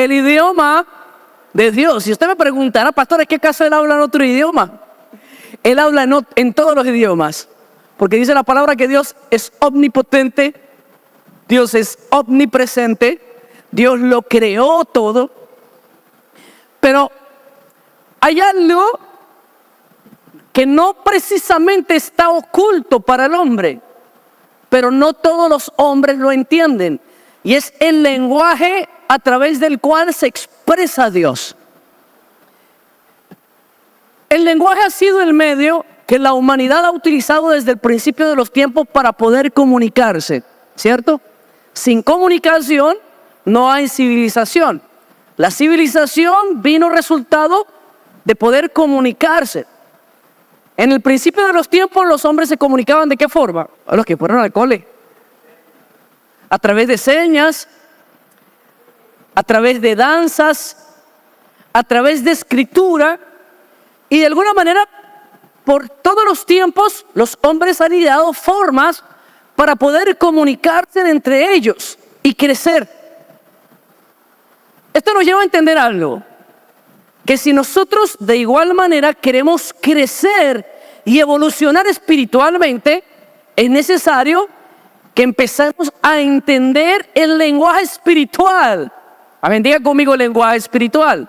el idioma de Dios. Si usted me preguntará, pastor, ¿es qué acaso él habla en otro idioma? Él habla en todos los idiomas, porque dice la palabra que Dios es omnipotente, Dios es omnipresente, Dios lo creó todo. Pero hay algo que no precisamente está oculto para el hombre, pero no todos los hombres lo entienden, y es el lenguaje a través del cual se expresa Dios. El lenguaje ha sido el medio que la humanidad ha utilizado desde el principio de los tiempos para poder comunicarse, ¿cierto? Sin comunicación no hay civilización. La civilización vino resultado de poder comunicarse. En el principio de los tiempos los hombres se comunicaban ¿de qué forma? A los que fueron al cole. A través de señas, a través de danzas, a través de escritura. Y de alguna manera, por todos los tiempos, los hombres han ideado formas para poder comunicarse entre ellos y crecer. Esto nos lleva a entender algo, que si nosotros de igual manera queremos crecer y evolucionar espiritualmente, es necesario que empecemos a entender el lenguaje espiritual. Amén, diga conmigo el lenguaje espiritual.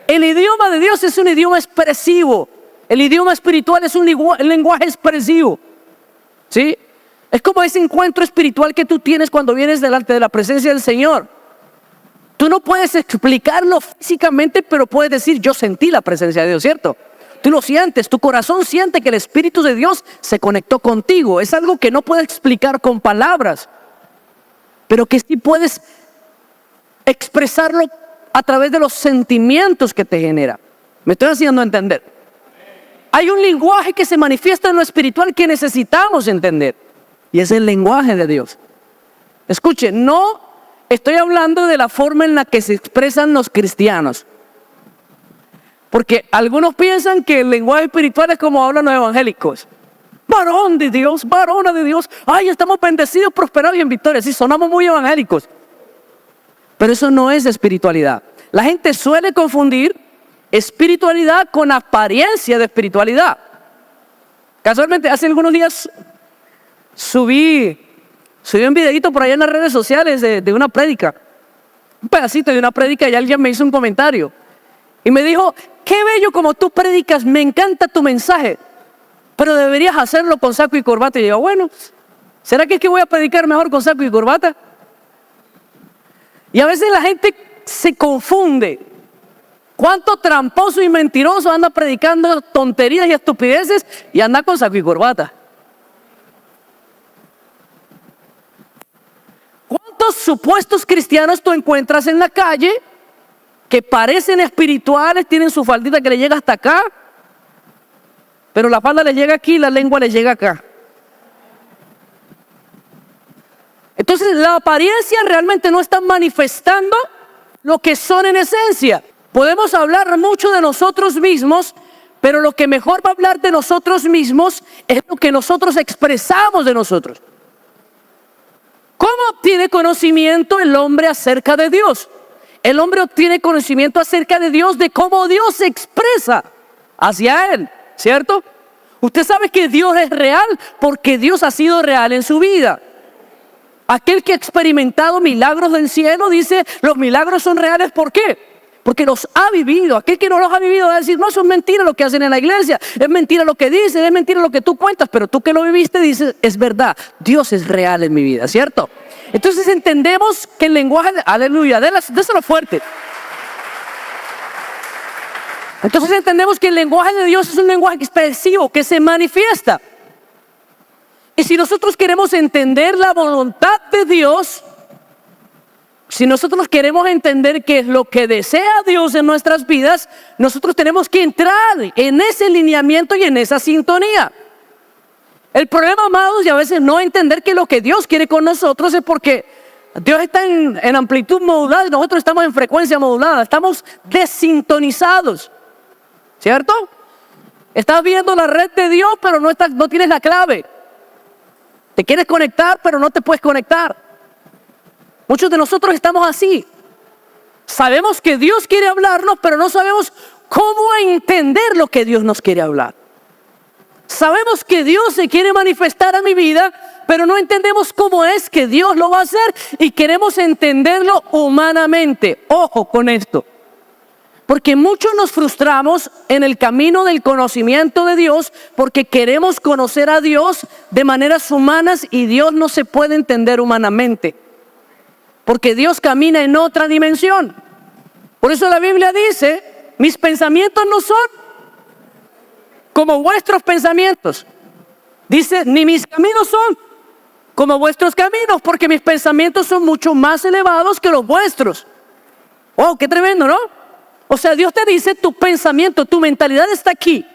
El idioma de Dios es un idioma expresivo. El idioma espiritual es un lenguaje expresivo. ¿Sí? Es como ese encuentro espiritual que tú tienes cuando vienes delante de la presencia del Señor. Tú no puedes explicarlo físicamente, pero puedes decir, yo sentí la presencia de Dios, ¿cierto? Tú lo sientes, tu corazón siente que el Espíritu de Dios se conectó contigo. Es algo que no puedes explicar con palabras, pero que sí puedes expresarlo a través de los sentimientos que te genera. ¿Me estoy haciendo entender? Hay un lenguaje que se manifiesta en lo espiritual que necesitamos entender, y es el lenguaje de Dios. Escuche, no estoy hablando de la forma en la que se expresan los cristianos, porque algunos piensan que el lenguaje espiritual es como hablan los evangélicos. Varón de Dios, varona de Dios, ay, estamos bendecidos, prosperados y en victoria. Sí, sonamos muy evangélicos, pero eso no es espiritualidad. La gente suele confundir espiritualidad con apariencia de espiritualidad. Casualmente, hace algunos días subí un videito por allá en las redes sociales de una prédica, un pedacito de una prédica, y alguien me hizo un comentario y me dijo, qué bello como tú predicas, me encanta tu mensaje, pero deberías hacerlo con saco y corbata. Y yo, bueno, ¿será que es que voy a predicar mejor con saco y corbata? Y a veces la gente se confunde. ¿Cuánto tramposo y mentiroso anda predicando tonterías y estupideces y anda con saco y corbata? ¿Cuántos supuestos cristianos tú encuentras en la calle que parecen espirituales, tienen su faldita que le llega hasta acá, pero la falda le llega aquí y la lengua le llega acá? Entonces la apariencia realmente no está manifestando lo que son en esencia. Podemos hablar mucho de nosotros mismos, pero lo que mejor va a hablar de nosotros mismos es lo que nosotros expresamos de nosotros. ¿Cómo obtiene conocimiento el hombre acerca de Dios? El hombre obtiene conocimiento acerca de Dios, de cómo Dios se expresa hacia él, ¿cierto? Usted sabe que Dios es real porque Dios ha sido real en su vida. Aquel que ha experimentado milagros del cielo dice, los milagros son reales, ¿por qué? Porque los ha vivido. Aquel que no los ha vivido va a decir, no, eso es mentira lo que hacen en la iglesia, es mentira lo que dicen, es mentira lo que tú cuentas, pero tú que lo viviste dices, es verdad, Dios es real en mi vida, ¿cierto? Entonces entendemos que el lenguaje, aleluya, déselo fuerte. Entonces entendemos que el lenguaje de Dios es un lenguaje expresivo que se manifiesta. Y si nosotros queremos entender la voluntad de Dios, si nosotros queremos entender qué es lo que desea Dios en nuestras vidas, nosotros tenemos que entrar en ese lineamiento y en esa sintonía. El problema, amados, y a veces no entender que lo que Dios quiere con nosotros es porque Dios está en amplitud modulada y nosotros estamos en frecuencia modulada, estamos desintonizados, ¿cierto? Estás viendo la red de Dios, pero no tienes la clave. Te quieres conectar, pero no te puedes conectar. Muchos de nosotros estamos así. Sabemos que Dios quiere hablarnos, pero no sabemos cómo entender lo que Dios nos quiere hablar. Sabemos que Dios se quiere manifestar a mi vida, pero no entendemos cómo es que Dios lo va a hacer y queremos entenderlo humanamente. Ojo con esto, porque muchos nos frustramos en el camino del conocimiento de Dios porque queremos conocer a Dios de maneras humanas y Dios no se puede entender humanamente, porque Dios camina en otra dimensión. Por eso la Biblia dice, mis pensamientos no son como vuestros pensamientos. Dice, ni mis caminos son como vuestros caminos, porque mis pensamientos son mucho más elevados que los vuestros. ¡Wow! ¡Qué tremendo!, ¿no? O sea, Dios te dice, tu pensamiento, tu mentalidad está aquí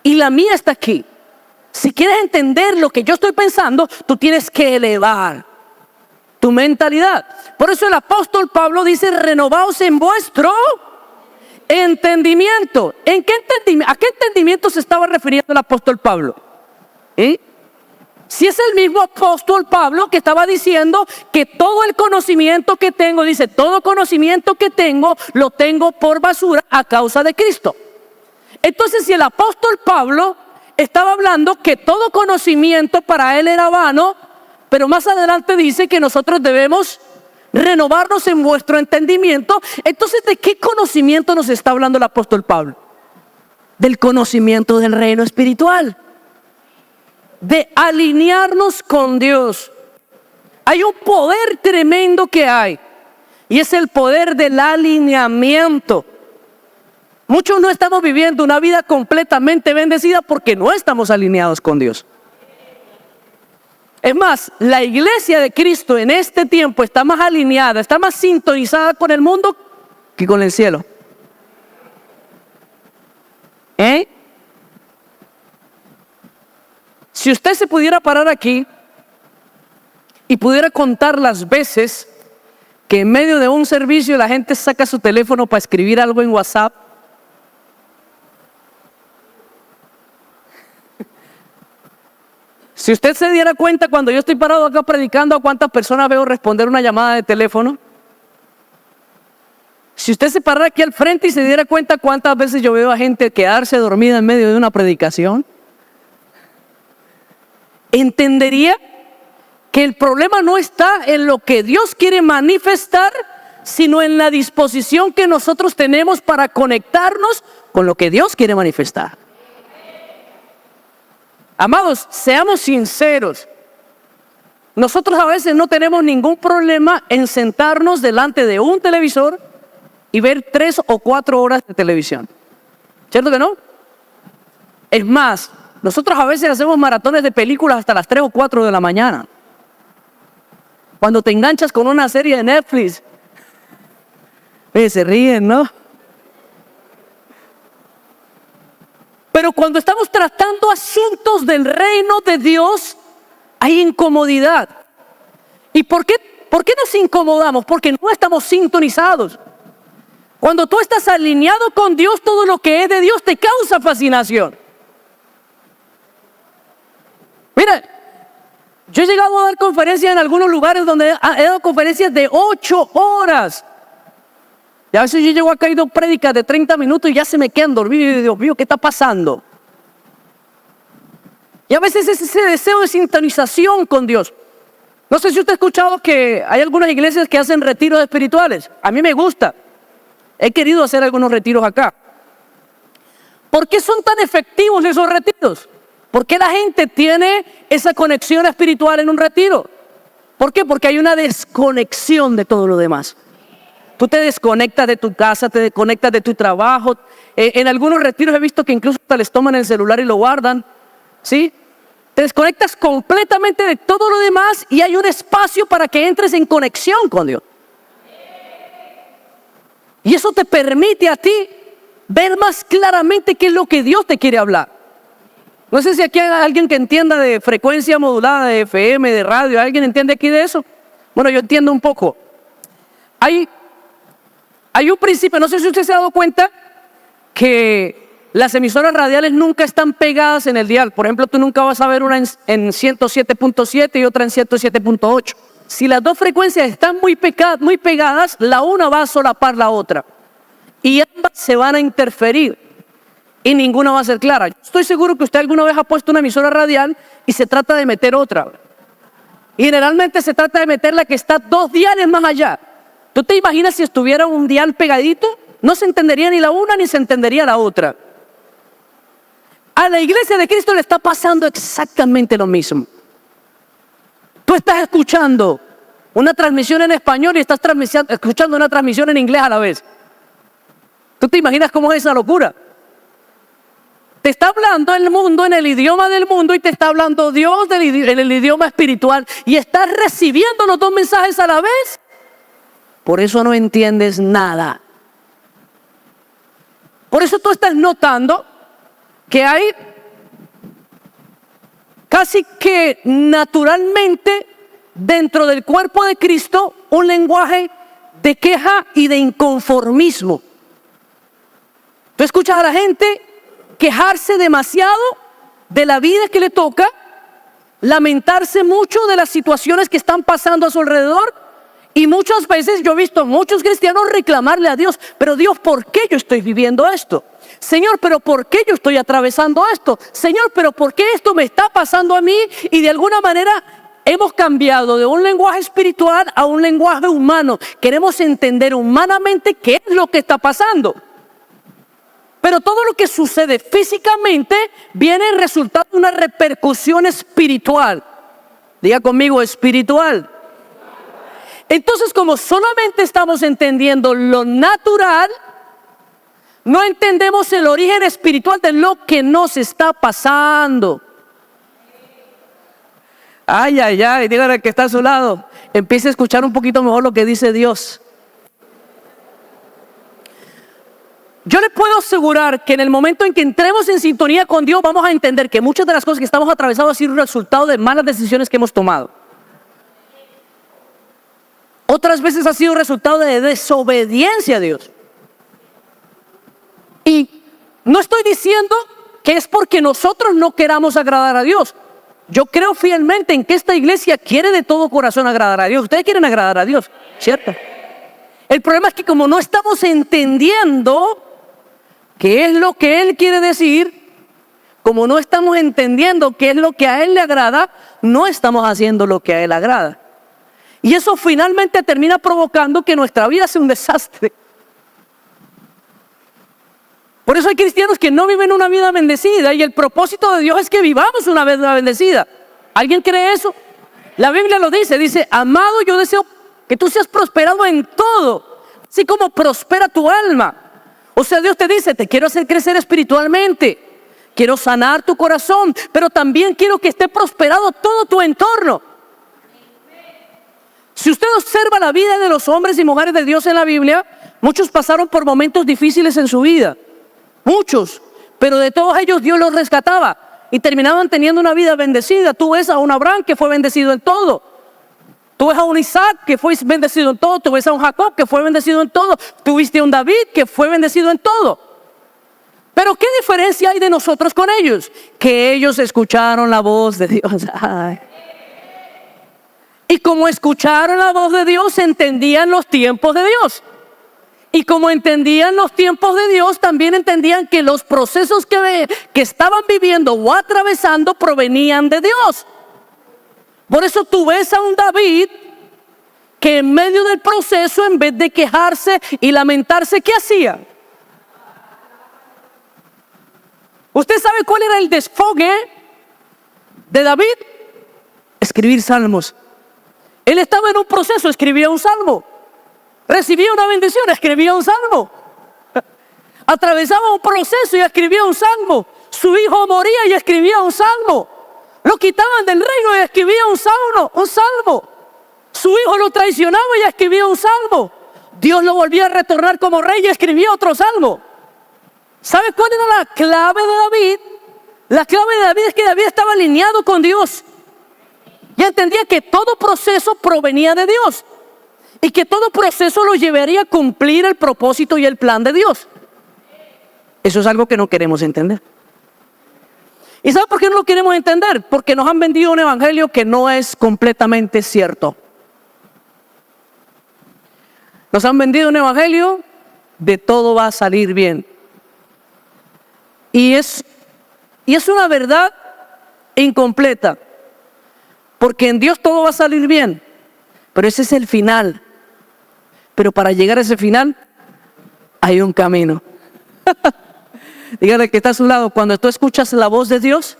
y la mía está aquí. Si quieres entender lo que yo estoy pensando, tú tienes que elevar tu mentalidad. Por eso el apóstol Pablo dice, renovaos en vuestro entendimiento. ¿A qué entendimiento se estaba refiriendo el apóstol Pablo? Si es el mismo apóstol Pablo que estaba diciendo que todo el conocimiento que tengo, dice, todo conocimiento que tengo, lo tengo por basura a causa de Cristo. Entonces, si el apóstol Pablo estaba hablando que todo conocimiento para él era vano, pero más adelante dice que nosotros debemos renovarnos en vuestro entendimiento, entonces, ¿de qué conocimiento nos está hablando el apóstol Pablo? Del conocimiento del reino espiritual, de alinearnos con Dios. Hay un poder tremendo que hay, y es el poder del alineamiento. Muchos no estamos viviendo una vida completamente bendecida porque no estamos alineados con Dios. Es más, la iglesia de Cristo en este tiempo está más alineada, está más sintonizada con el mundo que con el cielo. Si usted se pudiera parar aquí y pudiera contar las veces que en medio de un servicio la gente saca su teléfono para escribir algo en WhatsApp, si usted se diera cuenta cuando yo estoy parado acá predicando a cuántas personas veo responder una llamada de teléfono, si usted se parara aquí al frente y se diera cuenta cuántas veces yo veo a gente quedarse dormida en medio de una predicación, entendería que el problema no está en lo que Dios quiere manifestar, sino en la disposición que nosotros tenemos para conectarnos con lo que Dios quiere manifestar. Amados, seamos sinceros. Nosotros a veces no tenemos ningún problema en sentarnos delante de un televisor y ver 3 o 4 horas de televisión. ¿Cierto que no? Es más, nosotros a veces hacemos maratones de películas hasta las 3 o 4 de la mañana. Cuando te enganchas con una serie de Netflix, se ríen, ¿no? Pero cuando estamos tratando asuntos del reino de Dios, hay incomodidad. ¿Y por qué nos incomodamos? Porque no estamos sintonizados. Cuando tú estás alineado con Dios, todo lo que es de Dios te causa fascinación. Mira, yo he llegado a dar conferencias en algunos lugares donde he dado conferencias de 8 horas. Y a veces yo llego acá y doy prédicas de 30 minutos y ya se me quedan dormidos. Y Dios mío, ¿qué está pasando? Y a veces es ese deseo de sintonización con Dios. No sé si usted ha escuchado que hay algunas iglesias que hacen retiros espirituales. A mí me gusta. He querido hacer algunos retiros acá. ¿Por qué son tan efectivos esos retiros? ¿Por qué la gente tiene esa conexión espiritual en un retiro? ¿Por qué? Porque hay una desconexión de todo lo demás. Tú te desconectas de tu casa, te desconectas de tu trabajo. En algunos retiros he visto que incluso hasta les toman el celular y lo guardan. ¿Sí? Te desconectas completamente de todo lo demás y hay un espacio para que entres en conexión con Dios. Y eso te permite a ti ver más claramente qué es lo que Dios te quiere hablar. No sé si aquí hay alguien que entienda de frecuencia modulada, de FM, de radio. ¿Alguien entiende aquí de eso? Bueno, yo entiendo un poco. Hay un principio, no sé si usted se ha dado cuenta que las emisoras radiales nunca están pegadas en el dial. Por ejemplo, tú nunca vas a ver una en 107.7 y otra en 107.8. si las dos frecuencias están muy pegadas, la una va a solapar la otra. Y ambas se van a interferir. Y ninguna va a ser clara. Yo estoy seguro que usted alguna vez ha puesto una emisora radial y se trata de meter otra. Y generalmente se trata de meter la que está 2 diales más allá. ¿Tú te imaginas si estuviera un dial pegadito? No se entendería ni la una ni se entendería la otra. A la iglesia de Cristo le está pasando exactamente lo mismo. Tú estás escuchando una transmisión en español y estás escuchando una transmisión en inglés a la vez. ¿Tú te imaginas cómo es esa locura? Te está hablando el mundo en el idioma del mundo y te está hablando Dios en el idioma espiritual y estás recibiendo los dos mensajes a la vez. Por eso no entiendes nada. Por eso tú estás notando que hay casi que naturalmente dentro del cuerpo de Cristo un lenguaje de queja y de inconformismo. Tú escuchas a la gente quejarse demasiado de la vida que le toca, lamentarse mucho de las situaciones que están pasando a su alrededor, y muchas veces yo he visto a muchos cristianos reclamarle a Dios: pero Dios, ¿por qué yo estoy viviendo esto? Señor, ¿pero por qué yo estoy atravesando esto? Señor, ¿pero por qué esto me está pasando a mí? Y de alguna manera hemos cambiado de un lenguaje espiritual a un lenguaje humano. Queremos entender humanamente qué es lo que está pasando. Pero todo lo que sucede físicamente viene en resultado de una repercusión espiritual. Diga conmigo, espiritual. Entonces, como solamente estamos entendiendo lo natural, no entendemos el origen espiritual de lo que nos está pasando. Ay, ay, ay, dígale al que está a su lado, empiece a escuchar un poquito mejor lo que dice Dios. Yo le puedo asegurar que en el momento en que entremos en sintonía con Dios, vamos a entender que muchas de las cosas que estamos atravesando han sido resultado de malas decisiones que hemos tomado. Otras veces ha sido resultado de desobediencia a Dios. Y no estoy diciendo que es porque nosotros no queramos agradar a Dios. Yo creo fielmente en que esta iglesia quiere de todo corazón agradar a Dios. Ustedes quieren agradar a Dios, ¿cierto? El problema es que como no estamos entendiendo qué es lo que Él quiere decir, como no estamos entendiendo qué es lo que a Él le agrada, no estamos haciendo lo que a Él agrada. Y eso finalmente termina provocando que nuestra vida sea un desastre. Por eso hay cristianos que no viven una vida bendecida, y el propósito de Dios es que vivamos una vida bendecida. ¿Alguien cree eso? La Biblia lo dice, amado, yo deseo que tú seas prosperado en todo, así como prospera tu alma. O sea, Dios te dice: te quiero hacer crecer espiritualmente, quiero sanar tu corazón, pero también quiero que esté prosperado todo tu entorno. Si usted observa la vida de los hombres y mujeres de Dios en la Biblia, muchos pasaron por momentos difíciles en su vida. Muchos, pero de todos ellos Dios los rescataba y terminaban teniendo una vida bendecida. Tú ves a un Abraham que fue bendecido en todo. Tú ves a un Isaac que fue bendecido en todo. Tú ves a un Jacob que fue bendecido en todo. Tú viste a un David que fue bendecido en todo. Pero ¿qué diferencia hay de nosotros con ellos? Que ellos escucharon la voz de Dios. Ay. Y como escucharon la voz de Dios, entendían los tiempos de Dios. Y como entendían los tiempos de Dios, también entendían que los procesos que estaban viviendo o atravesando provenían de Dios. Por eso tú ves a un David que en medio del proceso, en vez de quejarse y lamentarse, ¿qué hacía? ¿Usted sabe cuál era el desfogue de David? Escribir salmos. Él estaba en un proceso, escribía un salmo. Recibía una bendición, escribía un salmo. Atravesaba un proceso y escribía un salmo. Su hijo moría y escribía un salmo. Lo quitaban del reino y escribía un salmo. Su hijo lo traicionaba y escribía un salmo. Dios lo volvía a retornar como rey y escribía otro salmo. ¿Sabe cuál era la clave de David? La clave de David es que David estaba alineado con Dios. Y entendía que todo proceso provenía de Dios. Y que todo proceso lo llevaría a cumplir el propósito y el plan de Dios. Eso es algo que no queremos entender. ¿Y sabe por qué no lo queremos entender? Porque nos han vendido un evangelio que no es completamente cierto. Nos han vendido un evangelio de todo va a salir bien. Y es una verdad incompleta. Porque en Dios todo va a salir bien. Pero ese es el final. Pero para llegar a ese final hay un camino. Dígale que está a su lado, cuando tú escuchas la voz de Dios,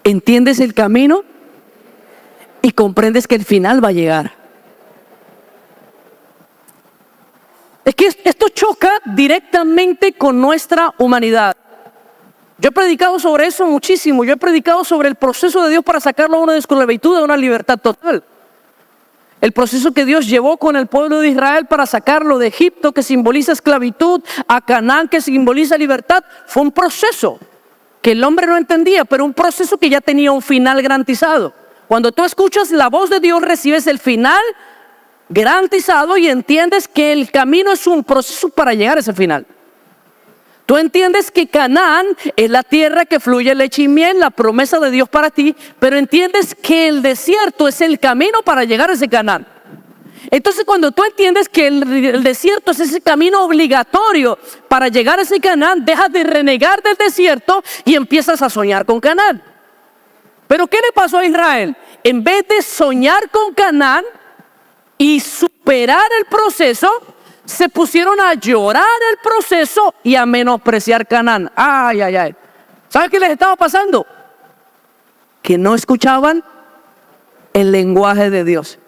entiendes el camino y comprendes que el final va a llegar. Es que esto choca directamente con nuestra humanidad. Yo he predicado sobre eso muchísimo. Yo he predicado sobre el proceso de Dios para sacarlo a uno de esclavitud a una libertad total. El proceso que Dios llevó con el pueblo de Israel para sacarlo de Egipto, que simboliza esclavitud, a Canaán, que simboliza libertad, fue un proceso que el hombre no entendía, pero un proceso que ya tenía un final garantizado. Cuando tú escuchas la voz de Dios, recibes el final garantizado y entiendes que el camino es un proceso para llegar a ese final. Tú entiendes que Canaán es la tierra que fluye leche y miel, la promesa de Dios para ti, pero entiendes que el desierto es el camino para llegar a ese Canaán. Entonces, cuando tú entiendes que el desierto es ese camino obligatorio para llegar a ese Canaán, dejas de renegar del desierto y empiezas a soñar con Canaán. Pero ¿qué le pasó a Israel? En vez de soñar con Canaán y superar el proceso, se pusieron a llorar el proceso y a menospreciar Canaán. Ay, ay, ay. ¿Saben qué les estaba pasando? Que no escuchaban el lenguaje de Dios.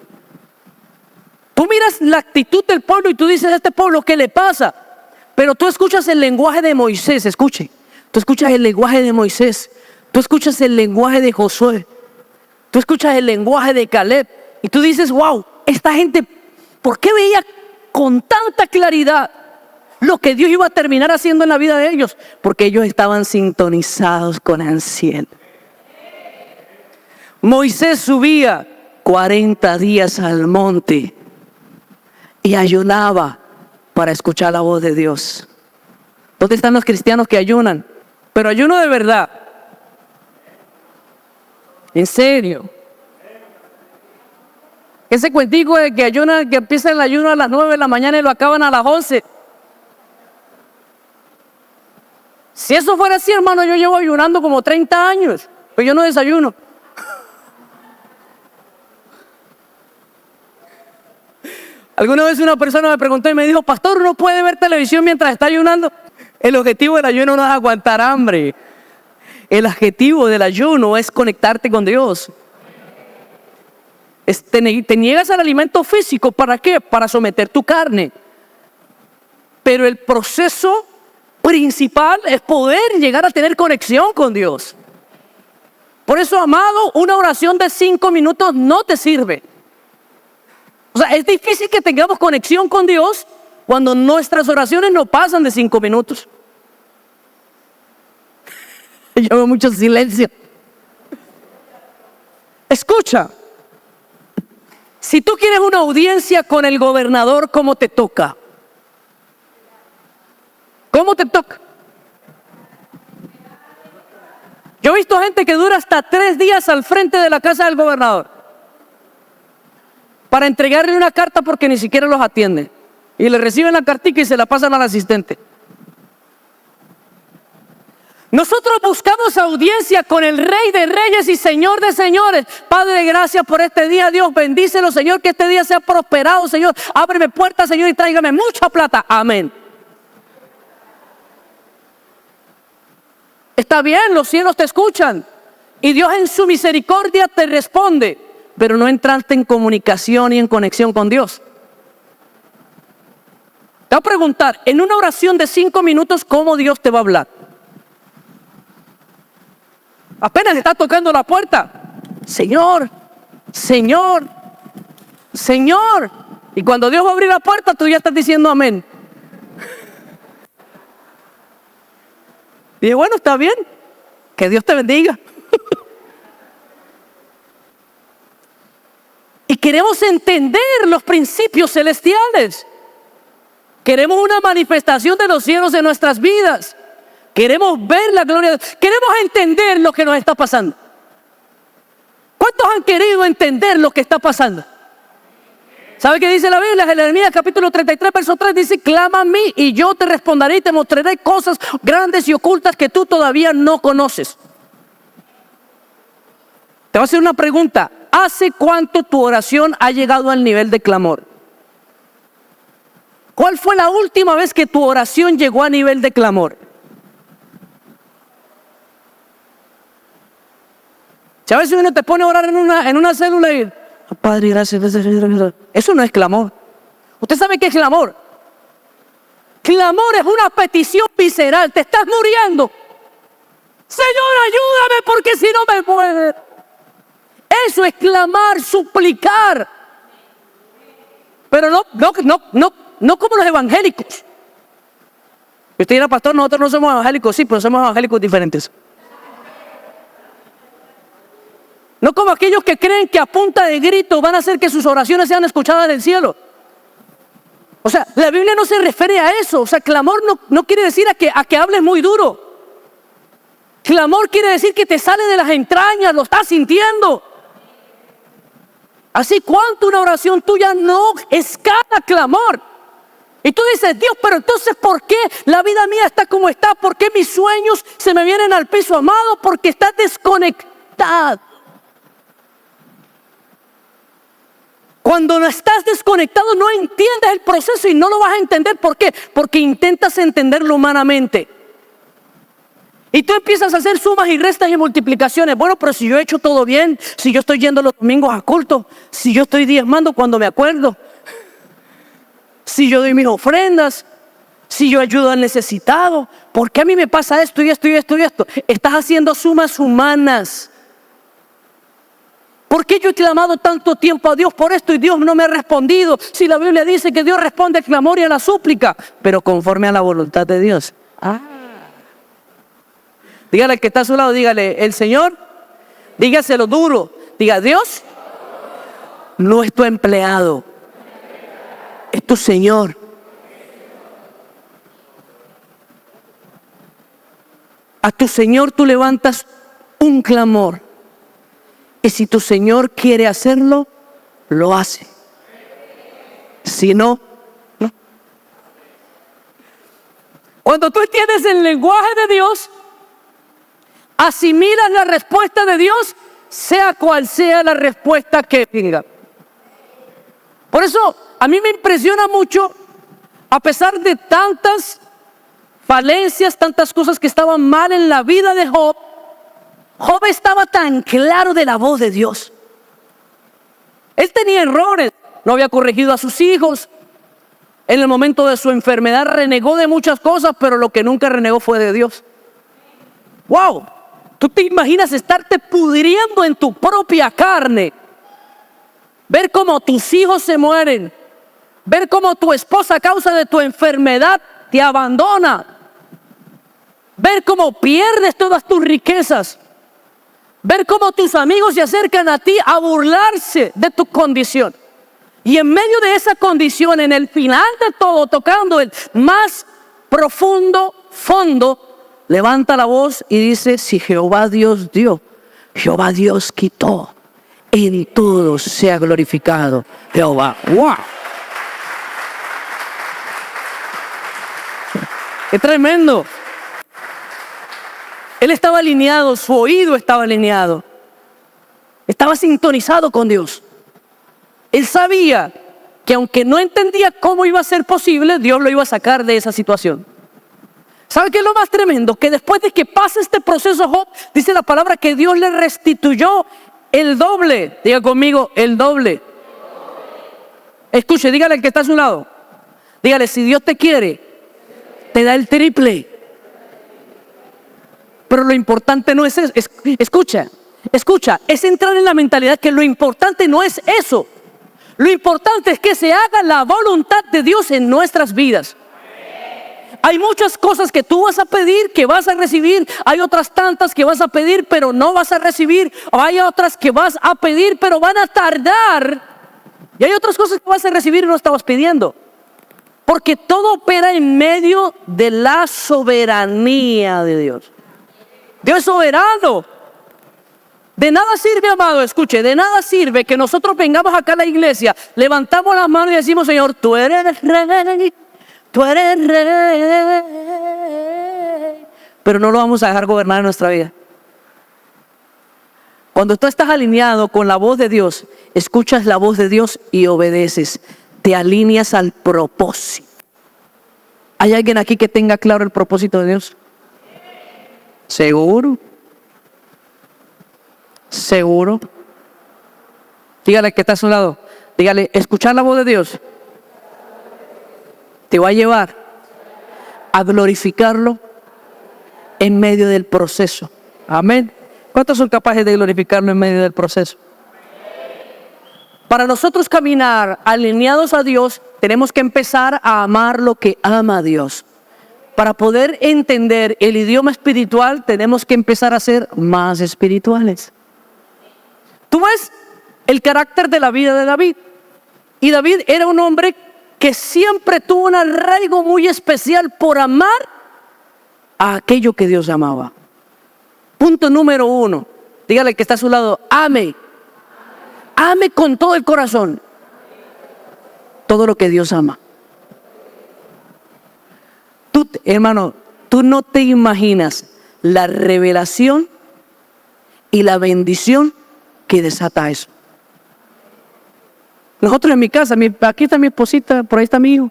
Tú miras la actitud del pueblo y tú dices a este pueblo, ¿qué le pasa? Pero tú escuchas el lenguaje de Moisés, escuche. Tú escuchas el lenguaje de Moisés. Tú escuchas el lenguaje de Josué. Tú escuchas el lenguaje de Caleb. Y tú dices, wow, esta gente, ¿por qué veía con tanta claridad lo que Dios iba a terminar haciendo en la vida de ellos? Porque ellos estaban sintonizados con el cielo. Moisés subía 40 días al monte y ayunaba para escuchar la voz de Dios. ¿Dónde están los cristianos que ayunan? Pero ayuno de verdad. En serio. Ese cuentico de que ayunan, que empieza el ayuno a las 9 de la mañana y lo acaban a las 11. Si eso fuera así, hermano, yo llevo ayunando como 30 años, pero yo no desayuno. Alguna vez una persona me preguntó y me dijo, pastor, ¿uno puede ver televisión mientras está ayunando? El objetivo del ayuno no es aguantar hambre. El objetivo del ayuno es conectarte con Dios. Te niegas al alimento físico, ¿para qué? Para someter tu carne. Pero el proceso principal es poder llegar a tener conexión con Dios. Por eso, amado, una oración de 5 minutos no te sirve. O sea, es difícil que tengamos conexión con Dios cuando nuestras oraciones no pasan de 5 minutos. Yo veo mucho silencio. Escucha. Si tú quieres una audiencia con el gobernador, ¿cómo te toca? ¿Cómo te toca? Yo he visto gente que dura hasta 3 días al frente de la casa del gobernador para entregarle una carta porque ni siquiera los atiende. Y le reciben la cartica y se la pasan al asistente. Nosotros buscamos audiencia con el Rey de Reyes y Señor de Señores. Padre, gracias por este día. Dios, bendícelo, Señor, que este día sea prosperado, Señor. Ábreme puertas, Señor, y tráigame mucha plata. Amén. Está bien, los cielos te escuchan. Y Dios en su misericordia te responde. Pero no entraste en comunicación y en conexión con Dios. Te voy a preguntar, en una oración de 5 minutos, ¿cómo Dios te va a hablar? Apenas está tocando la puerta. Señor, Señor, Señor. Y cuando Dios va a abrir la puerta, tú ya estás diciendo amén. Y dije, bueno, está bien. Que Dios te bendiga. Y queremos entender los principios celestiales. Queremos una manifestación de los cielos en nuestras vidas. Queremos ver la gloria de Dios. Queremos entender lo que nos está pasando. ¿Cuántos han querido entender lo que está pasando? ¿Sabe qué dice la Biblia? Jeremías capítulo 33, verso 3 dice: clama a mí y yo te responderé y te mostraré cosas grandes y ocultas que tú todavía no conoces. Te voy a hacer una pregunta. ¿Hace cuánto tu oración ha llegado al nivel de clamor? ¿Cuál fue la última vez que tu oración llegó a nivel de clamor? Si a veces uno te pone a orar en una célula y: Padre, gracias. Eso no es clamor. ¿Usted sabe qué es clamor? Clamor es una petición visceral. Te estás muriendo. Señor, ayúdame porque si no me muero. Eso es clamar, suplicar. Pero no como los evangélicos. Usted dirá: pastor, nosotros no somos evangélicos. Sí, pero somos evangélicos diferentes. No como aquellos que creen que a punta de grito van a hacer que sus oraciones sean escuchadas del cielo. O sea, la Biblia no se refiere a eso. O sea, clamor no quiere decir a que hables muy duro. Clamor quiere decir que te sale de las entrañas, lo estás sintiendo. Así, ¿cuánto una oración tuya no escala clamor? Y tú dices: Dios, pero entonces ¿por qué la vida mía está como está? ¿Por qué mis sueños se me vienen al piso, amado? Porque estás desconectado. Cuando no estás desconectado no entiendes el proceso y no lo vas a entender. ¿Por qué? Porque intentas entenderlo humanamente. Y tú empiezas a hacer sumas y restas y multiplicaciones. Bueno, pero si yo he hecho todo bien, si yo estoy yendo los domingos a culto, si yo estoy diezmando cuando me acuerdo, si yo doy mis ofrendas, si yo ayudo al necesitado, ¿por qué a mí me pasa esto y esto y esto y esto? Estás haciendo sumas humanas. ¿Por qué yo he clamado tanto tiempo a Dios por esto y Dios no me ha respondido? Si la Biblia dice que Dios responde al clamor y a la súplica, pero conforme a la voluntad de Dios. Dígale al que está a su lado, dígale: el Señor, dígaselo duro, diga: Dios no es tu empleado, es tu Señor. A tu Señor tú levantas un clamor. Y si tu Señor quiere hacerlo, lo hace. Si no, no. Cuando tú entiendes el lenguaje de Dios, asimilas la respuesta de Dios, sea cual sea la respuesta que venga. Por eso a mí me impresiona mucho, a pesar de tantas falencias, tantas cosas que estaban mal en la vida de Job, Job estaba tan claro de la voz de Dios. Él tenía errores, no había corregido a sus hijos. En el momento de su enfermedad renegó de muchas cosas, pero lo que nunca renegó fue de Dios. ¡Wow! ¿Tú te imaginas estarte pudriendo en tu propia carne? Ver cómo tus hijos se mueren. Ver cómo tu esposa a causa de tu enfermedad te abandona. Ver cómo pierdes todas tus riquezas. Ver cómo tus amigos se acercan a ti a burlarse de tu condición. Y en medio de esa condición, en el final de todo, tocando el más profundo fondo, levanta la voz y dice: si Jehová Dios dio, Jehová Dios quitó, en todo sea glorificado Jehová. ¡Wow! ¡Qué tremendo! Él estaba alineado, su oído estaba alineado. Estaba sintonizado con Dios. Él sabía que aunque no entendía cómo iba a ser posible, Dios lo iba a sacar de esa situación. ¿Sabe qué es lo más tremendo? Que después de que pasa este proceso, Job, dice la palabra que Dios le restituyó el doble. Diga conmigo: el doble. Escuche, dígale al que está a su lado. Dígale: si Dios te quiere, te da el triple. Pero lo importante no es eso. Escucha, es entrar en la mentalidad que lo importante no es eso. Lo importante es que se haga la voluntad de Dios en nuestras vidas. Hay muchas cosas que tú vas a pedir, que vas a recibir. Hay otras tantas que vas a pedir, pero no vas a recibir. O hay otras que vas a pedir, pero van a tardar. Y hay otras cosas que vas a recibir y no estabas pidiendo. Porque todo opera en medio de la soberanía de Dios. Dios es soberano. De nada sirve, amado, escuche, de nada sirve que nosotros vengamos acá a la iglesia, levantamos las manos y decimos, Señor, tú eres rey, tú eres rey. Pero no lo vamos a dejar gobernar en nuestra vida. Cuando tú estás alineado con la voz de Dios, escuchas la voz de Dios y obedeces. Te alineas al propósito. ¿Hay alguien aquí que tenga claro el propósito de Dios? ¿Seguro? ¿Seguro? Dígale que está a su lado. Dígale, escuchar la voz de Dios te va a llevar a glorificarlo en medio del proceso. Amén. ¿Cuántos son capaces de glorificarlo en medio del proceso? Para nosotros caminar alineados a Dios, tenemos que empezar a amar lo que ama a Dios. Para poder entender el idioma espiritual, tenemos que empezar a ser más espirituales. Tú ves el carácter de la vida de David. Y David era un hombre que siempre tuvo un arraigo muy especial por amar a aquello que Dios amaba. Punto número 1. Dígale que está a su lado, ame. Ame con todo el corazón todo lo que Dios ama. Tú, hermano, tú no te imaginas la revelación y la bendición que desata eso. Nosotros en mi casa, aquí está mi esposita, por ahí está mi hijo.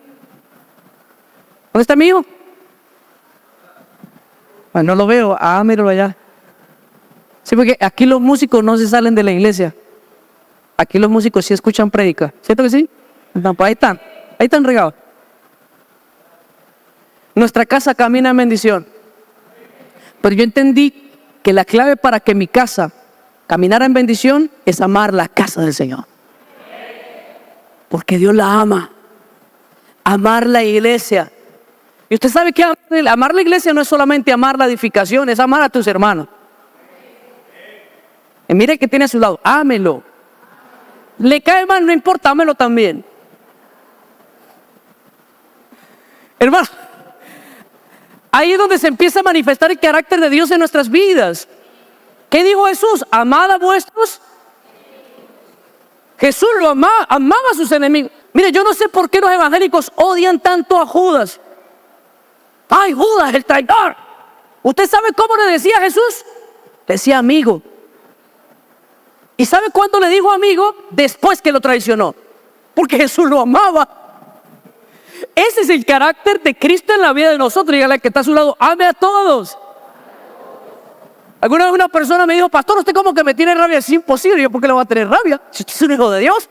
¿Dónde está mi hijo? Bueno, no lo veo, míralo allá. Sí, porque aquí los músicos no se salen de la iglesia. Aquí los músicos sí escuchan prédica. ¿Cierto que sí? Pues ahí están regados. Nuestra casa camina en bendición. Pero yo entendí que la clave para que mi casa caminara en bendición es amar la casa del Señor. Porque Dios la ama. Amar la iglesia. Y usted sabe que amar la iglesia no es solamente amar la edificación, es amar a tus hermanos. Y mire que tiene a su lado, ámelo. Le cae mal, no importa, ámelo también. Hermano, ahí es donde se empieza a manifestar el carácter de Dios en nuestras vidas. ¿Qué dijo Jesús? Amad a vuestros. Jesús lo amaba a sus enemigos. Mire, yo no sé por qué los evangélicos odian tanto a Judas. ¡Ay, Judas, el traidor! ¿Usted sabe cómo le decía a Jesús? Le decía amigo. ¿Y sabe cuándo le dijo amigo? Después que lo traicionó. Porque Jesús lo amaba. Ese es el carácter de Cristo en la vida de nosotros. Dígale que está a su lado, ame a todos. Alguna vez una persona me dijo, pastor, usted como que me tiene rabia. Es imposible, ¿yo por qué le voy a tener rabia? Si usted es un hijo de Dios.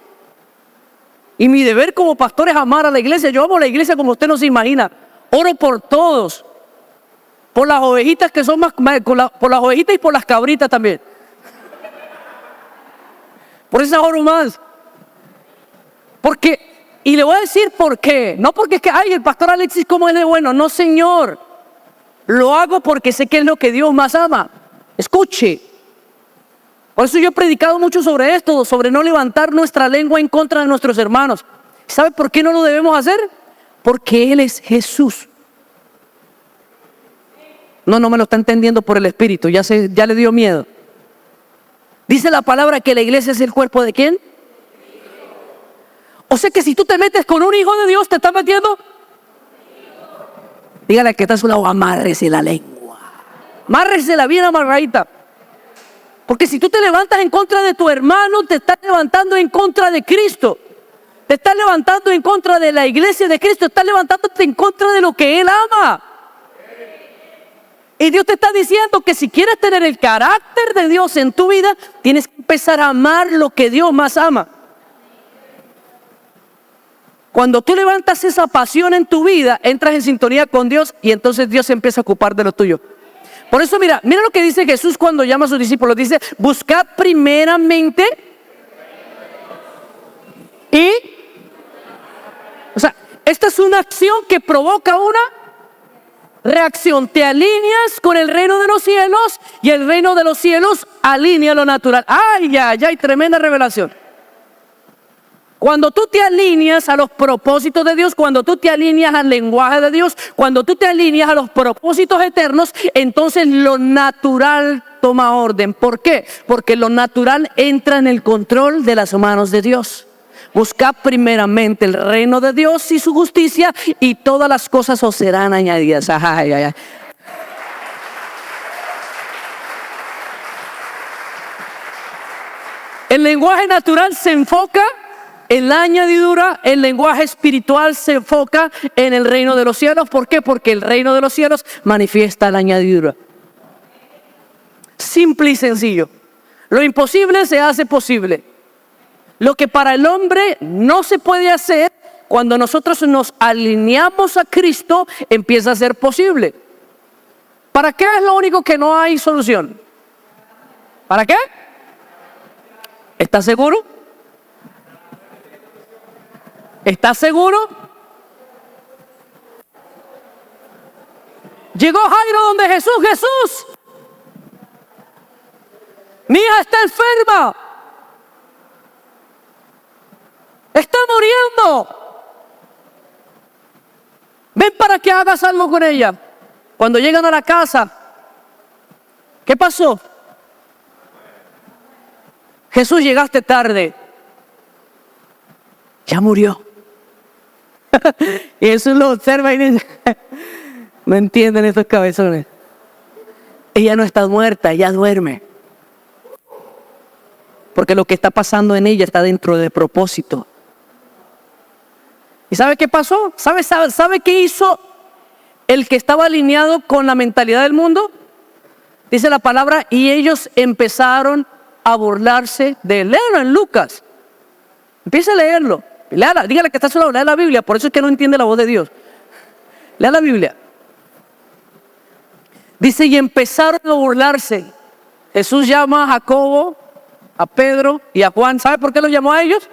Y mi deber como pastor es amar a la iglesia. Yo amo a la iglesia como usted no se imagina. Oro por todos. Por las ovejitas que son más, por las ovejitas y por las cabritas también. Por esas oro más. Porque, y le voy a decir por qué. No porque es que, ay, el pastor Alexis cómo es de bueno. No, Señor. Lo hago porque sé que es lo que Dios más ama. Escuche. Por eso yo he predicado mucho sobre esto, sobre no levantar nuestra lengua en contra de nuestros hermanos. ¿Sabe por qué no lo debemos hacer? Porque Él es Jesús. No me lo está entendiendo por el Espíritu, ya le dio miedo. Dice la palabra que la iglesia es el cuerpo ¿de quién? O sea que si tú te metes con un hijo de Dios, te estás metiendo. Dígale que está a su lado, amárrese la lengua. Amárresela bien amarradita. Porque si tú te levantas en contra de tu hermano, te estás levantando en contra de Cristo. Te estás levantando en contra de la iglesia de Cristo. Estás levantándote en contra de lo que Él ama. Y Dios te está diciendo que si quieres tener el carácter de Dios en tu vida, tienes que empezar a amar lo que Dios más ama. Cuando tú levantas esa pasión en tu vida, entras en sintonía con Dios y entonces Dios se empieza a ocupar de lo tuyo. Por eso mira lo que dice Jesús cuando llama a sus discípulos. Dice, buscad primeramente o sea, esta es una acción que provoca una reacción. Te alineas con el reino de los cielos y el reino de los cielos alinea lo natural. Ay, tremenda revelación. Cuando tú te alineas a los propósitos de Dios, cuando tú te alineas al lenguaje de Dios, cuando tú te alineas a los propósitos eternos, entonces lo natural toma orden. ¿Por qué? Porque lo natural entra en el control de las manos de Dios. Buscad primeramente el reino de Dios y su justicia, y todas las cosas os serán añadidas. Ay, ay, ay. El lenguaje natural se enfoca en la añadidura, el lenguaje espiritual se enfoca en el reino de los cielos. ¿Por qué? Porque el reino de los cielos manifiesta la añadidura. Simple y sencillo. Lo imposible se hace posible. Lo que para el hombre no se puede hacer, cuando nosotros nos alineamos a Cristo, empieza a ser posible. ¿Para qué es lo único que no hay solución? ¿Para qué? ¿Estás seguro? ¿Estás seguro? Llegó Jairo donde Jesús. Jesús, mi hija está enferma, está muriendo, ven para que hagas algo con ella. Cuando llegan a la casa, ¿qué pasó? Jesús, llegaste tarde, ya murió. Y Jesús lo observa y dice, no entienden estos cabezones. Ella no está muerta, ella duerme. Porque lo que está pasando en ella está dentro de propósito. ¿Y sabe qué pasó? ¿Sabe qué hizo el que estaba alineado con la mentalidad del mundo? Dice la palabra, y ellos empezaron a burlarse de él. Léalo en Lucas. Empieza a leerlo. Léala, dígale que está a su lado, lea la Biblia. Por eso es que no entiende la voz de Dios. Lea la Biblia. Dice, y empezaron a burlarse. Jesús llama a Jacobo, a Pedro y a Juan. ¿Sabe por qué los llamó a ellos?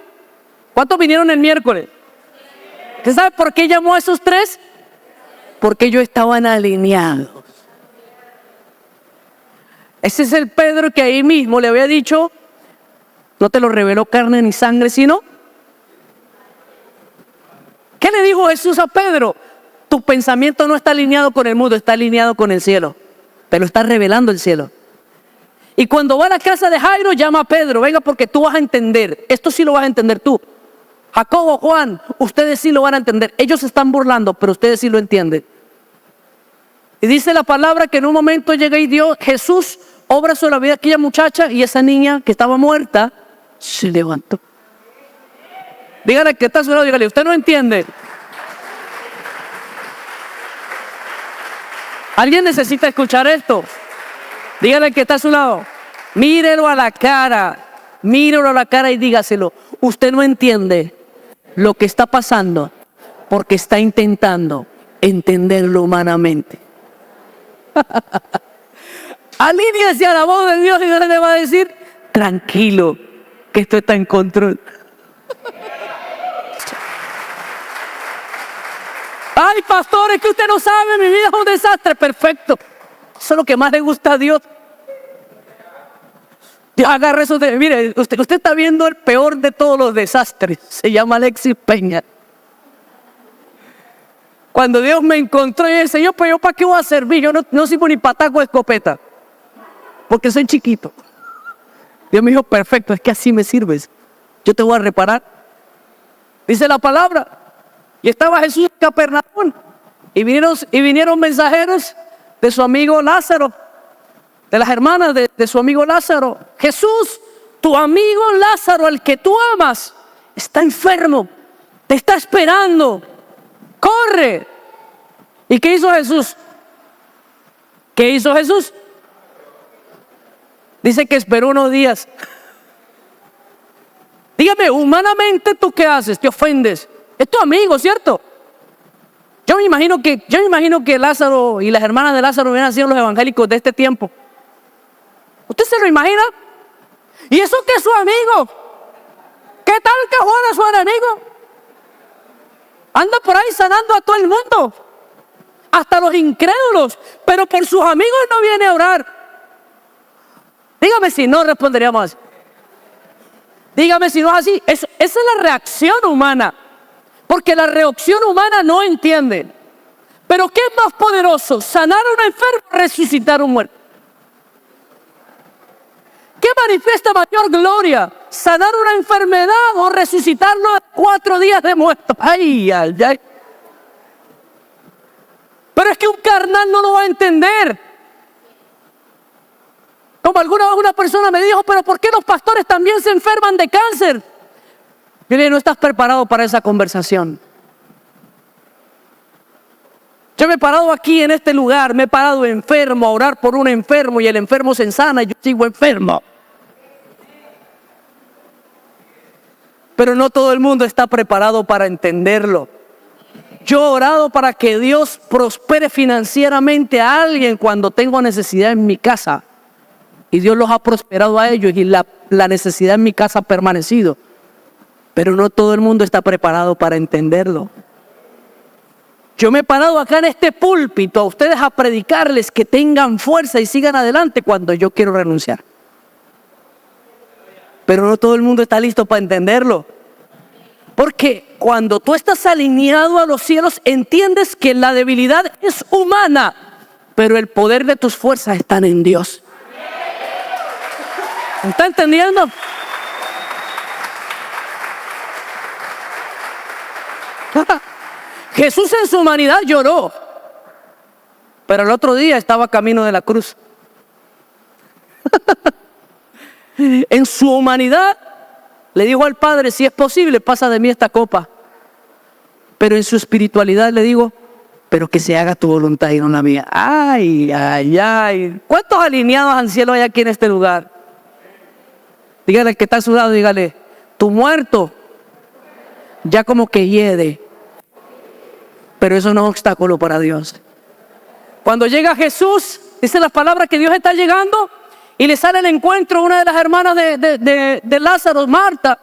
¿Cuántos vinieron el miércoles? ¿Usted sabe por qué llamó a esos tres? Porque ellos estaban alineados. Ese es el Pedro que ahí mismo le había dicho, no te lo reveló carne ni sangre, sino... ¿Qué le dijo Jesús a Pedro? Tu pensamiento no está alineado con el mundo, está alineado con el cielo. Te lo está revelando el cielo. Y cuando va a la casa de Jairo, llama a Pedro, venga porque tú vas a entender. Esto sí lo vas a entender tú. Jacobo, Juan, ustedes sí lo van a entender. Ellos se están burlando, pero ustedes sí lo entienden. Y dice la palabra que en un momento llega y Dios, Jesús, obra sobre la vida de aquella muchacha, y esa niña que estaba muerta se levantó. Dígale que está a su lado, dígale, usted no entiende. ¿Alguien necesita escuchar esto? Dígale que está a su lado. Mírelo a la cara y dígaselo. Usted no entiende lo que está pasando porque está intentando entenderlo humanamente. Alíñese a la voz de Dios y Dios le va a decir, tranquilo, que esto está en control. Ay, pastor, es que usted no sabe, mi vida es un desastre. Perfecto. Eso es lo que más le gusta a Dios. Dios agarra eso de... Mire, usted está viendo el peor de todos los desastres. Se llama Alexis Peña. Cuando Dios me encontró y dice, Señor, pues yo para qué voy a servir. Yo no sirvo ni pataco de escopeta. Porque soy chiquito. Dios me dijo, perfecto, es que así me sirves. Yo te voy a reparar. Dice la palabra. Y estaba Jesús en Capernaum. Y vinieron mensajeros de su amigo Lázaro. De las hermanas de su amigo Lázaro. Jesús, tu amigo Lázaro, al que tú amas, está enfermo. Te está esperando. Corre. ¿Y qué hizo Jesús? ¿Qué hizo Jesús? Dice que esperó unos días. Dígame, humanamente, ¿tú qué haces? Te ofendes. Es tu amigo, ¿cierto? Yo me imagino que Lázaro y las hermanas de Lázaro hubieran sido los evangélicos de este tiempo. ¿Usted se lo imagina? ¿Y eso que es su amigo? ¿Qué tal que Juan es su enemigo? Anda por ahí sanando a todo el mundo, hasta los incrédulos, pero por sus amigos no viene a orar. Dígame si no responderíamos así. Dígame si no es así. Esa es la reacción humana. Porque la reacción humana no entiende. Pero ¿qué es más poderoso? ¿Sanar a un enfermo o resucitar a un muerto? ¿Qué manifiesta mayor gloria? ¿Sanar una enfermedad o resucitarlo a 4 días de muerto? Ay, ay, ay. Pero es que un carnal no lo va a entender. Como alguna vez una persona me dijo, pero ¿por qué los pastores también se enferman de cáncer? Yo le dije, no estás preparado para esa conversación. Yo me he parado aquí en este lugar, me he parado enfermo a orar por un enfermo y el enfermo se ensana y yo sigo enfermo. Pero no todo el mundo está preparado para entenderlo. Yo he orado para que Dios prospere financieramente a alguien cuando tengo necesidad en mi casa. Y Dios los ha prosperado a ellos y la necesidad en mi casa ha permanecido. Pero no todo el mundo está preparado para entenderlo. Yo me he parado acá en este púlpito a ustedes a predicarles que tengan fuerza y sigan adelante cuando yo quiero renunciar. Pero no todo el mundo está listo para entenderlo. Porque cuando tú estás alineado a los cielos, entiendes que la debilidad es humana, pero el poder de tus fuerzas están en Dios. ¿Está entendiendo? Jesús en su humanidad lloró, pero el otro día estaba camino de la cruz. En su humanidad le dijo al Padre, si es posible, pasa de mí esta copa. Pero en su espiritualidad le digo, pero que se haga tu voluntad y no la mía. Ay, ay, ay. ¿Cuántos alineados al cielo hay aquí en este lugar? Dígale al que está a su lado, dígale, tu muerto ya como que hiede. Pero eso no es obstáculo para Dios. Cuando llega Jesús, dice las palabras que Dios está llegando y le sale al encuentro una de las hermanas de Lázaro, Marta,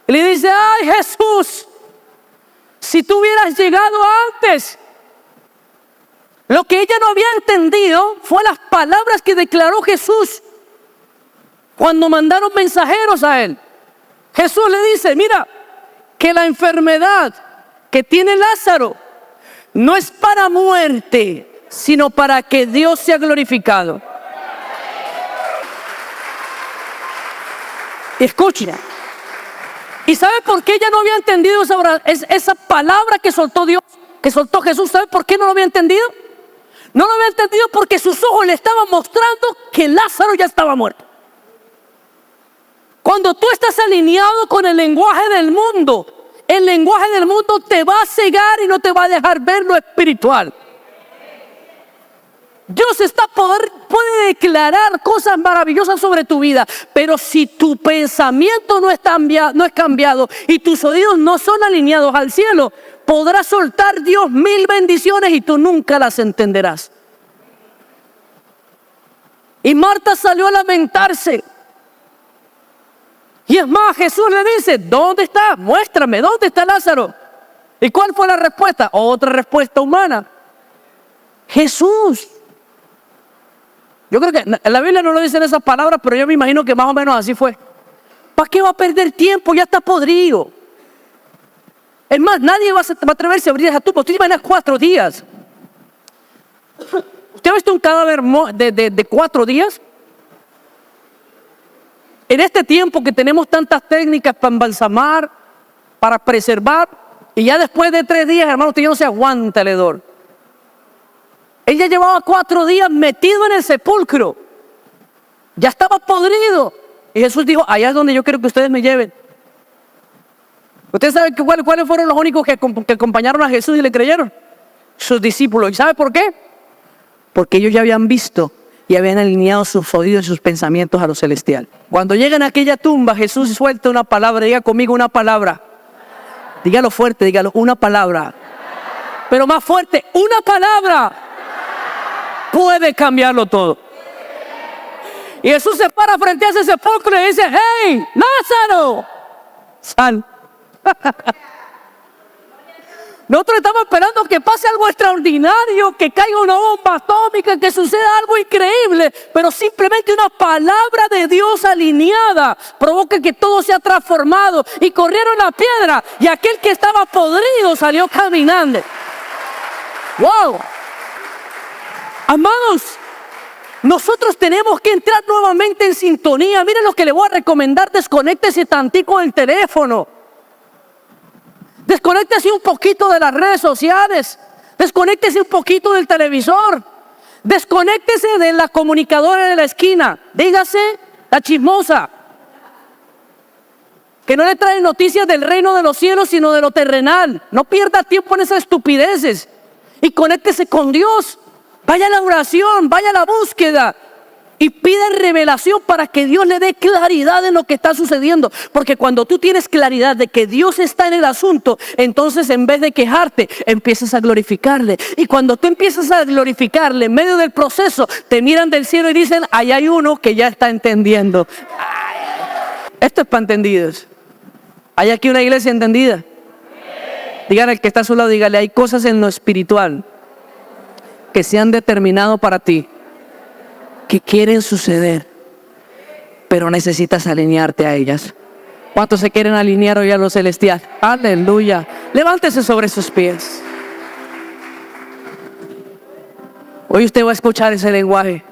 y le dice, ay Jesús, si tú hubieras llegado antes. Lo que ella no había entendido fue las palabras que declaró Jesús cuando mandaron mensajeros a él. Jesús le dice, mira, que la enfermedad que tiene Lázaro no es para muerte, sino para que Dios sea glorificado. Escucha. ¿Y sabe por qué ella no había entendido esa palabra que soltó Dios, que soltó Jesús? ¿Sabe por qué no lo había entendido? No lo había entendido porque sus ojos le estaban mostrando que Lázaro ya estaba muerto. Cuando tú estás alineado con el lenguaje del mundo, el lenguaje del mundo te va a cegar y no te va a dejar ver lo espiritual. Dios puede declarar cosas maravillosas sobre tu vida, pero si tu pensamiento no es cambiado y tus oídos no son alineados al cielo, podrás soltar Dios 1000 bendiciones y tú nunca las entenderás. Y Marta salió a lamentarse. Y es más, Jesús le dice, ¿dónde está? Muéstrame, ¿dónde está Lázaro? ¿Y cuál fue la respuesta? Otra respuesta humana. Jesús. Yo creo que en la Biblia no lo dicen esas palabras, pero yo me imagino que más o menos así fue. ¿Para qué va a perder tiempo? Ya está podrido. Es más, nadie va a atreverse a abrir esa tumba. Usted imagina 4 días. ¿Usted ha visto un cadáver de 4 días? En este tiempo que tenemos tantas técnicas para embalsamar, para preservar, y ya después de 3 días, hermano, usted ya no se aguanta el hedor. Ella llevaba 4 días metido en el sepulcro. Ya estaba podrido. Y Jesús dijo, allá es donde yo quiero que ustedes me lleven. ¿Ustedes saben cuáles fueron los únicos que acompañaron a Jesús y le creyeron? Sus discípulos. ¿Y sabe por qué? Porque ellos ya habían visto y habían alineado sus oídos y sus pensamientos a lo celestial. Cuando llegan a aquella tumba, Jesús suelta una palabra. Diga conmigo una palabra. Dígalo fuerte, dígalo, una palabra. Pero más fuerte, una palabra puede cambiarlo todo. Y Jesús se para frente a ese sepulcro y dice, hey, Lázaro, sal. Nosotros estamos esperando que pase algo extraordinario, que caiga una bomba atómica, que suceda algo increíble, pero simplemente una palabra de Dios alineada provoca que todo sea transformado. Y corrieron la piedra y aquel que estaba podrido salió caminando. ¡Wow! Amados, nosotros tenemos que entrar nuevamente en sintonía. Miren lo que le voy a recomendar: desconéctese tantico del teléfono. Desconéctese un poquito de las redes sociales. Desconéctese un poquito del televisor. Desconéctese de la comunicadora de la esquina. Dígase la chismosa, que no le trae noticias del reino de los cielos, sino de lo terrenal. No pierda tiempo en esas estupideces y conéctese con Dios. Vaya a la oración, vaya a la búsqueda y pide revelación para que Dios le dé claridad en lo que está sucediendo. Porque cuando tú tienes claridad de que Dios está en el asunto, entonces en vez de quejarte, empiezas a glorificarle. Y cuando tú empiezas a glorificarle en medio del proceso, te miran del cielo y dicen: ahí hay uno que ya está entendiendo. Esto es para entendidos. ¿Hay aquí una iglesia entendida? Dígale al que está a su lado, dígale: hay cosas en lo espiritual que se han determinado para ti, que quieren suceder, pero necesitas alinearte a ellas. ¿Cuántos se quieren alinear hoy a lo celestial? Aleluya. Levántese sobre sus pies. Hoy usted va a escuchar ese lenguaje.